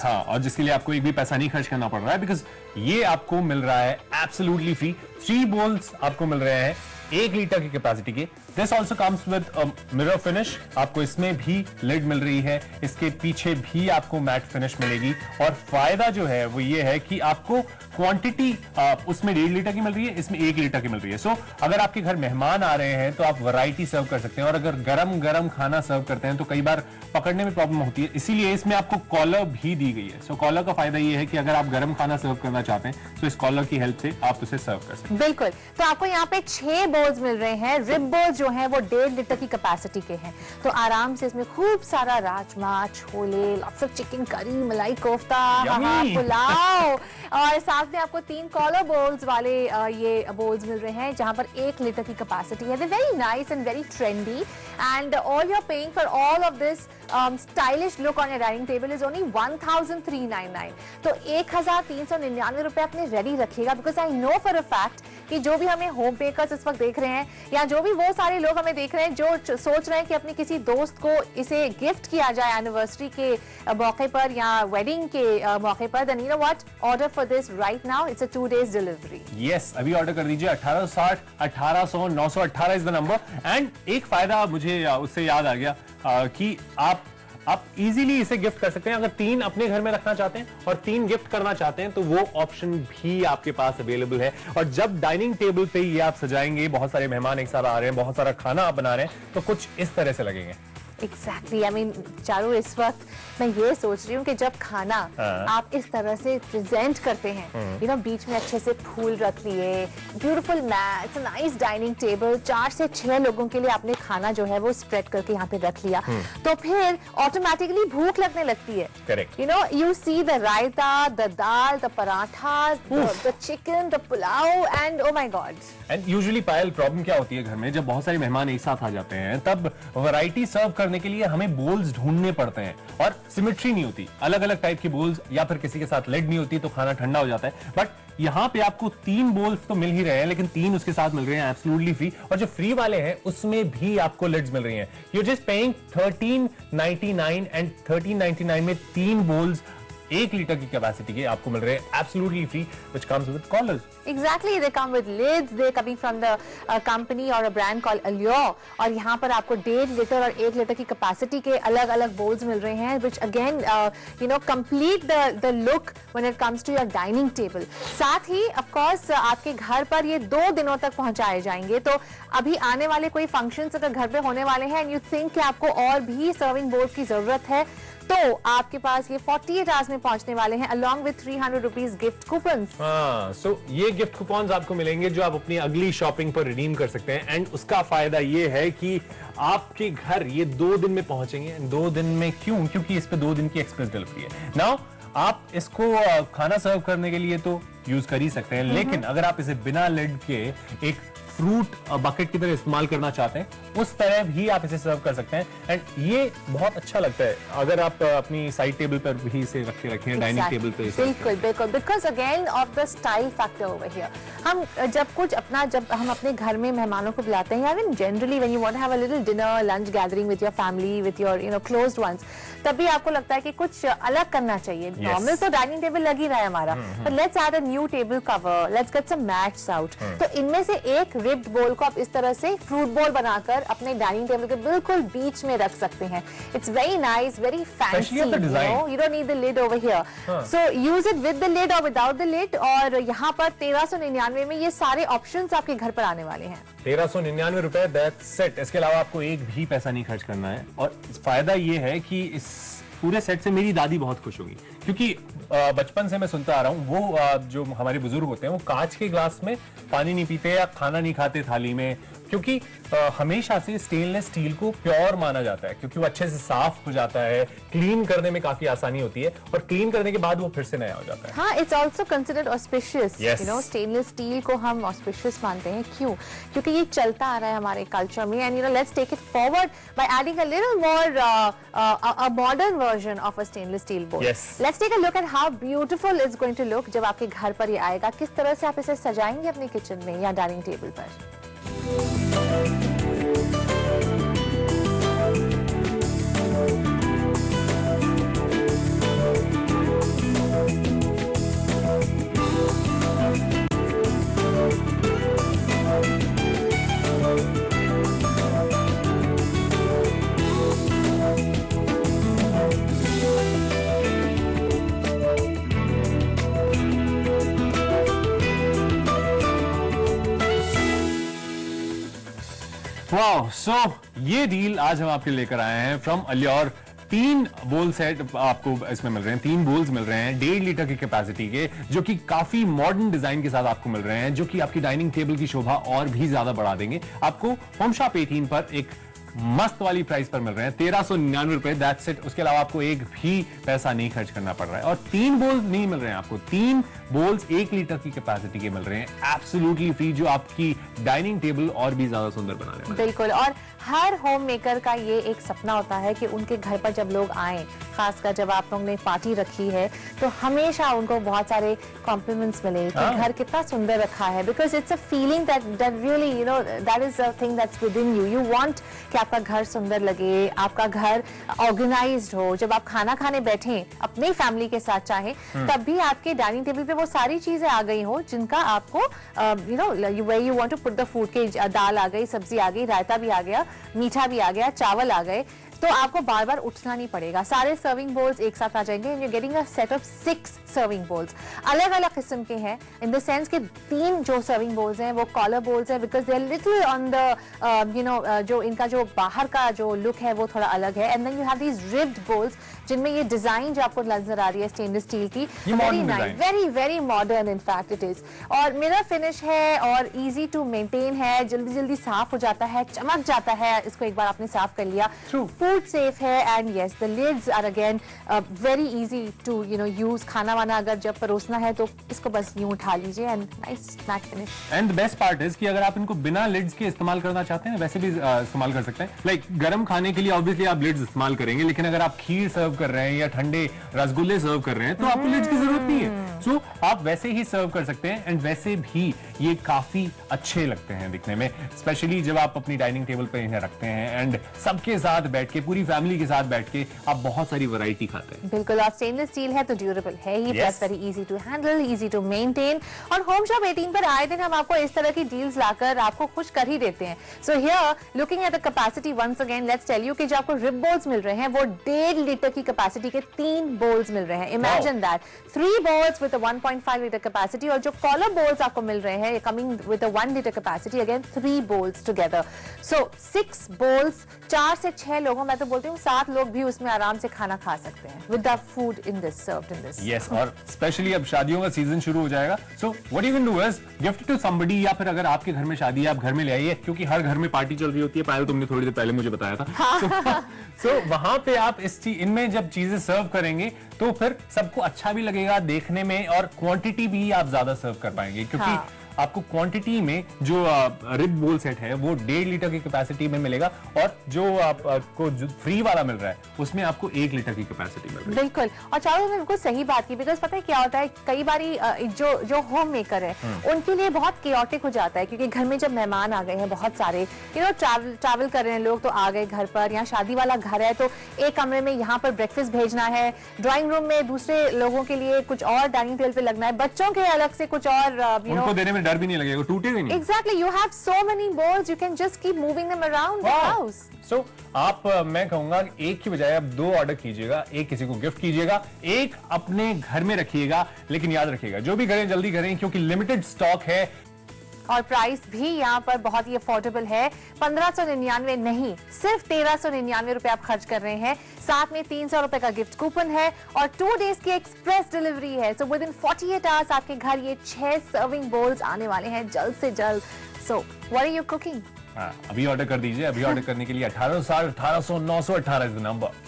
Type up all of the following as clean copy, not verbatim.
हाँ, और जिसके लिए आपको एक भी पैसा नहीं खर्च करना पड़ रहा है, बिकॉज ये आपको मिल रहा है एब्सोल्युटली फ्री। 3 बोल्स आपको मिल रहे हैं 1 लीटर की कैपेसिटी के। This also comes with mirror finish, आपको इसमें भी लिड मिल रही है, इसके पीछे भी आपको मैट फिनिश मिलेगी। और फायदा जो है वो ये है कि आपको क्वांटिटी उसमें 1.5 लीटर की मिल रही है, इसमें 1 लीटर की मिल रही है। सो अगर आपके घर मेहमान आ रहे हैं तो आप वैरायटी सर्व कर सकते हैं, और अगर गरम गरम खाना सर्व करते हैं तो कई बार पकड़ने में प्रॉब्लम होती है, इसीलिए इसमें आपको कॉलर भी दी गई है। सो कॉलर का फायदा ये है कि अगर आप गरम खाना सर्व करना चाहते हैं तो इस कॉलर की हेल्प से आप उसे सर्व कर सकते हैं। बिल्कुल। तो आपको यहाँ पे 6 बोल्स मिल रहे हैं। रिब बोल्स जो है वो 1.5 लीटर की कैपेसिटी के हैं, तो आराम से इसमें खूब सारा rajma, chole, lots of chicken curry, मलाई कोफ्ता, पुलाव, और साथ में आपको 3 कॉलर बोल्स वाले ये बोल्स मिल रहे हैं जहां पर 1 लीटर की कैपेसिटी है। They're very nice and very trendy, and all you're paying for all of this stylish look on your dining table is only 1,399। तो 1,399 रुपए अपने रेडी रखिएगा, because I know for a fact कि जो भी हमें होम बेकर्स इस वक्त देख रहे हैं, या जो भी वो सारे लोग हमें देख रहे हैं जो सोच रहे हैं कि अपने किसी दोस्त को इसे गिफ्ट किया जाए एनिवर्सरी के मौके पर या वेडिंग के मौके पर, then you know what, order for this right now, it's a 2 days delivery. Yes, अभी ऑर्डर कर दीजिए। 1860 1800 918 इज द नंबर। एंड एक फायदा मुझे उससे याद आ गया कि आप इजीली इसे गिफ्ट कर सकते हैं। अगर 3 अपने घर में रखना चाहते हैं और 3 गिफ्ट करना चाहते हैं तो वो ऑप्शन भी आपके पास अवेलेबल है। और जब डाइनिंग टेबल पे ये आप सजाएंगे, बहुत सारे मेहमान एक साथ आ रहे हैं, बहुत सारा खाना आप बना रहे हैं, तो कुछ इस तरह से लगेंगे। एग्जैक्टली, आई मीन चारू, इस वक्त मैं ये सोच रही हूँ कि जब खाना आप इस तरह से प्रेजेंट करते हैं, यू नो, बीच में अच्छे से फूल रख लिए, beautiful mats, nice dining table, 4 से 6 लोगों के लिए आपने खाना जो है वो स्प्रेड करके यहाँ पे रख लिया, तो फिर ऑटोमेटिकली भूख लगने लगती है। Correct. You know, you see the raita, the dal, the paratha, the chicken, the pulao, and oh my God. And usually Payal, problem क्या होती है घर में, जब बहुत सारे मेहमान एक साथ आ जाते हैं तब वैरायटी सर्व करने के लिए हमें बोल्स ढूंढने पड़ते हैं, और सिमेट्री नहीं होती, अलग अलग टाइप की बोल्स, या फिर किसी के साथ लेड नहीं होती तो खाना ठंडा हो जाता है। बट यहाँ पे आपको 3 बोल्स तो मिल ही रहे हैं, लेकिन 3 उसके साथ मिल रहे हैं एब्सोल्युटली फ्री, और जो फ्री वाले हैं उसमें भी आपको लिड्स मिल रही हैं। यू जस्ट पेइंग 1399, एंड 1399 में 3 बोल्स 1 लीटर की कैपेसिटी के आपको मिल रहे हैं absolutely free, which comes with collars. Exactly, they come with lids. They're coming from the company or a brand called Allure, और यहाँ पर आपको 1.5 लीटर और 1 लीटर की कैपेसिटी के अलग-अलग बोल्स मिल रहे हैं, which again you know complete the look when it comes to your dining table। साथ ही of course आपके घर पर ये 2 दिनों तक पहुंचाए जाएंगे। तो अभी आने वाले कोई फंक्शंस अगर घर पे होने वाले हैं, and you think कि आपको और भी सर्विंग बोल्स की जरूरत है, तो आपके पास ये 48 आवर्स में पहुंचने वाले हैं, along with 300 rupees gift coupons. हाँ, सो ये गिफ्ट कूपन्स आपको मिलेंगे जो आप अपनी अगली शॉपिंग पर रिडीम कर सकते हैं। एंड उसका फायदा ये है कि आपके घर ये 2 दिन में पहुंचेंगे। 2 दिन में क्यों? क्योंकि इस पे 2 दिन की एक्सप्रेस डिलीवरी है। नाउ आप इसको खाना सर्व करने के लिए तो यूज कर ही सकते हैं, लेकिन अगर आप इसे बिना लिड के एक फ्रूट बकेट की तरह इस्तेमाल करना चाहते हैं, उस तरह भी आप इसे सर्व कर सकते हैं। एंड ये बहुत अच्छा लगता है अगर आप अपनी साइड टेबल पर भी इसे रखें, डाइनिंग टेबल पे। बिल्कुल बिल्कुल, because again of the style factor over here. हम जब हम अपने घर में मेहमानों को बुलाते हैं, I mean generally when you want to have a little dinner lunch gathering with your family, with your you know closed ones, तब भी आपको लगता है कि कुछ अलग करना चाहिए। नॉर्मल तो डाइनिंग टेबल लग ही रहा है हमारा, but let's add a new table cover, let's get some mats out. तो इनमें से एक रिब्ड बोल को आप इस तरह से फ्रूट बोल बनाकर अपने डाइनिंग टेबल के बिल्कुल बीच में रख सकते हैं। It's very nice, very fancy, you don't need the lid over here, so use it with the lid और विदाउट द लिड। और यहाँ पर 1399 में ये सारे ऑप्शंस आपके घर पर आने वाले हैं। 1399 रुपए, दैट्स इट। इसके अलावा आपको एक भी पैसा नहीं खर्च करना है। और फायदा ये है कि इस पूरे सेट से मेरी दादी बहुत खुश होगी, क्योंकि बचपन से मैं सुनता आ रहा हूँ, वो जो हमारे बुजुर्ग होते हैं वो कांच के ग्लास में पानी नहीं पीते या खाना नहीं खाते थाली में, क्योंकि हमेशा से स्टेनलेस स्टील को प्योर माना जाता है, क्योंकि वो अच्छे से साफ हो जाता है, क्लीन करने में काफी आसानी होती है, और क्लीन करने के बाद वो फिर से नया हो जाता है। हाँ, it's also considered auspicious. You know, stainless steel को हम ऑस्पिशियस मानते हैं। क्यों? क्योंकि ये चलता आ रहा है हमारे कल्चर में, and you know let's take it forward by adding a little more a modern version of a stainless steel bowl. Let's take a look at how beautiful it's going to look जब आपके घर पर ये आएगा। किस तरह से आप इसे सजाएंगे अपने किचन में या डाइनिंग टेबल पर। वाओ, सो ये डील आज हम आपके लेकर आए हैं फ्रॉम अलियोर। 3 बोल सेट आपको इसमें मिल रहे हैं, 3 बोल्स मिल रहे हैं 1.5 लीटर की कैपेसिटी के, जो कि काफी मॉडर्न डिजाइन के साथ आपको मिल रहे हैं, जो कि आपकी डाइनिंग टेबल की शोभा और भी ज्यादा बढ़ा देंगे। आपको होम शॉप 18 पर एक मस्त वाली प्राइस पर मिल रहे हैं 1399 रुपए, दैट्स इट। उसके अलावा आपको एक भी पैसा नहीं खर्च करना पड़ रहा है। और 3 बोल्स नहीं मिल रहे हैं आपको, 3 बोल्स 1 लीटर की कैपेसिटी के मिल रहे हैं एब्सोल्युटली फ्री, जो आपकी डाइनिंग टेबल और भी ज्यादा सुंदर बना रहे हैं। बिल्कुल, और हर होम मेकर का ये एक सपना होता है कि उनके घर पर जब लोग आए, खासकर जब आप लोगों ने पार्टी रखी है, तो हमेशा उनको बहुत सारे कॉम्प्लीमेंट्स मिले कि घर कितना सुंदर रखा है, because it's a feeling that really you know that is a thing that's with in you. You want कि आपका घर सुंदर लगे, आपका घर ऑर्गेनाइज्ड हो। जब आप खाना खाने बैठे अपनी फैमिली के साथ चाहे, तब भी आपके डाइनिंग टेबल पे वो सारी चीजें आ गई हो जिनका आपको you know where you want to put the food, के दाल आ गई, सब्जी आ गई, रायता भी आ गया, मीठा भी आ गया, चावल आ गए, तो आपको बार बार उठना नहीं पड़ेगा। सारे सर्विंग बोल्स एक साथ आ जाएंगे and you getting a set of 6 serving bowls. अलग अलग किस्म के हैं इन द सेंस के 3 जो सर्विंग बोल्स हैं वो कॉलर बोल्स हैं, because they are little on the you know जो इनका जो बाहर का जो लुक है वो थोड़ा अलग है। And then you have these ribbed bowls जिनमें ये डिजाइन जो आपको नजर आ रही है स्टेनलेस स्टील की, very nice, very very modern in fact it is. और मिरर फिनिश है और इजी टू मेंटेन है, जल्दी जल्दी साफ हो जाता है, चमक जाता है इसको एक बार आपने साफ कर लिया। फूड सेफ है and yes the lids are again very easy to you know use. खाना वाना अगर जब परोसना है तो इसको बस यूं उठा लीजिए and nice snack finish. And the best part is कि अगर आप इनको बिना लिड्स के इस्तेमाल करना चाहते हैं वैसे भी इस्तेमाल कर सकते हैं। लाइक गरम खाने के लिए ऑब्वियसली आप लिड्स इस्तेमाल करेंगे, लेकिन अगर आप खीर सर्व कर रहे हैं या ठंडे रसगुल्ले सर्व कर रहे हैं तो आपको लिड्स की जरूरत नहीं है। सो आप वैसे ही सर्व कर सकते हैं एंड वैसे भी ये काफी अच्छे लगते हैं दिखने में, स्पेशली जब आप अपनी डाइनिंग टेबल पर इन्हें रखते हैं एंड सबके साथ बैठ के, पूरी फैमिली के साथ बैठ के आप बहुत सारी वैरायटी खाते हैं। बिल्कुल, और स्टेनलेस स्टील है तो ड्यूरेबल है ही, plus very easy to handle, easy to maintain. और होम शॉप 18 पर आए दिन हम आपको इस तरह की डील्स लाकर आपको खुश कर ही देते हैं। So here looking at the capacity once again, let's tell you कि जो आपको रिब बोल्स मिल रहे हैं वो 1.5 लीटर की कैपेसिटी के 3 बोल्स मिल रहे हैं। Imagine that, 3 bowls with a 1.5 litre capacity. और जो कॉलर बोल्स आपको मिल रहे हैं coming with a 1 litre capacity, again 3 bowls together. So 6 bowls, 4 से 6 लोगों, मैं तो बोलती हूँ 7 लोग भी उसमें आराम से खाना खा सकते हैं with the food in this, served in this. Yes, और स्पेशली अब शादियों का सीजन शुरू हो जाएगा, so what you can do is gift to somebody, या फिर अगर आपके घर में शादी है आप घर में ले आइए, क्योंकि हर घर में पार्टी चल रही होती है। पायल, तुमने थोड़ी देर पहले मुझे बताया था। सो वहां पे आप इनमें जब चीजें सर्व करेंगे तो फिर सबको अच्छा भी लगेगा देखने में, और क्वांटिटी भी आप ज्यादा सर्व कर पाएंगे, क्योंकि आपको क्वांटिटी में जो रिब बोल सेट है वो 1.5 लीटर की कैपेसिटी में मिलेगा, और जो आपको जो फ्री वाला मिल रहा है उसमें आपको 1 लीटर की कैपेसिटी मिल रही है। बिल्कुल, और चारों ने बिल्कुल सही बात की, बिकॉज पता है क्या होता है, कई बारी जो होम मेकर है उनके लिए बहुत केओटिक हो जाता है, क्योंकि घर में जब मेहमान आ गए हैं बहुत सारे, यू नो ट्रैवल कर रहे हैं लोग, तो आ गए घर पर, यहाँ शादी वाला घर है तो एक कमरे में यहाँ पर ब्रेकफास्ट भेजना है, ड्राइंग रूम में दूसरे लोगों के लिए कुछ और डाइनिंग टेबल पे लगना है, बच्चों के अलग से कुछ और, यू नो देने में डर भी नहीं लगेगा, टूटेगा नहीं। Exactly, you have so many balls, you can just keep moving them around the house. So, आप मैं कहूंगा एक की बजाय आप 2 ऑर्डर कीजिएगा, एक किसी को गिफ्ट कीजिएगा, एक अपने घर में रखिएगा, लेकिन याद रखिएगा जो भी करें जल्दी करें, क्योंकि लिमिटेड स्टॉक है। और प्राइस भी यहाँ पर बहुत ही अफोर्डेबल है, 1599 नहीं, सिर्फ 1399 रुपए आप खर्च कर रहे हैं। साथ में 300 रुपए का गिफ्ट कूपन है और 2 डेज की एक्सप्रेस डिलीवरी है। सो विद इन 48 आवर्स आपके घर ये 6 सर्विंग बोल्स आने वाले हैं जल्द से जल्द। So what are you cooking? अभी ऑर्डर कर दीजिए। अभी ऑर्डर करने के लिए 1800 918 इज द नंबर।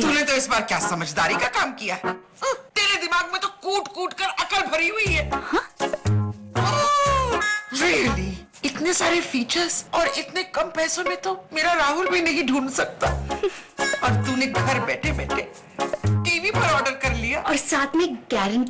तूने तो इस बार क्या समझदारी का काम किया है? तेरे दिमाग में तो कूट कूट कर अकल भरी हुई है। रियली इतने सारे फीचर्स और इतने कम पैसों में तो मेरा राहुल भी नहीं ढूंढ सकता। और तूने घर बैठे बैठे टीवी पर ऑर्डर कर लिया और साथ में गारंटी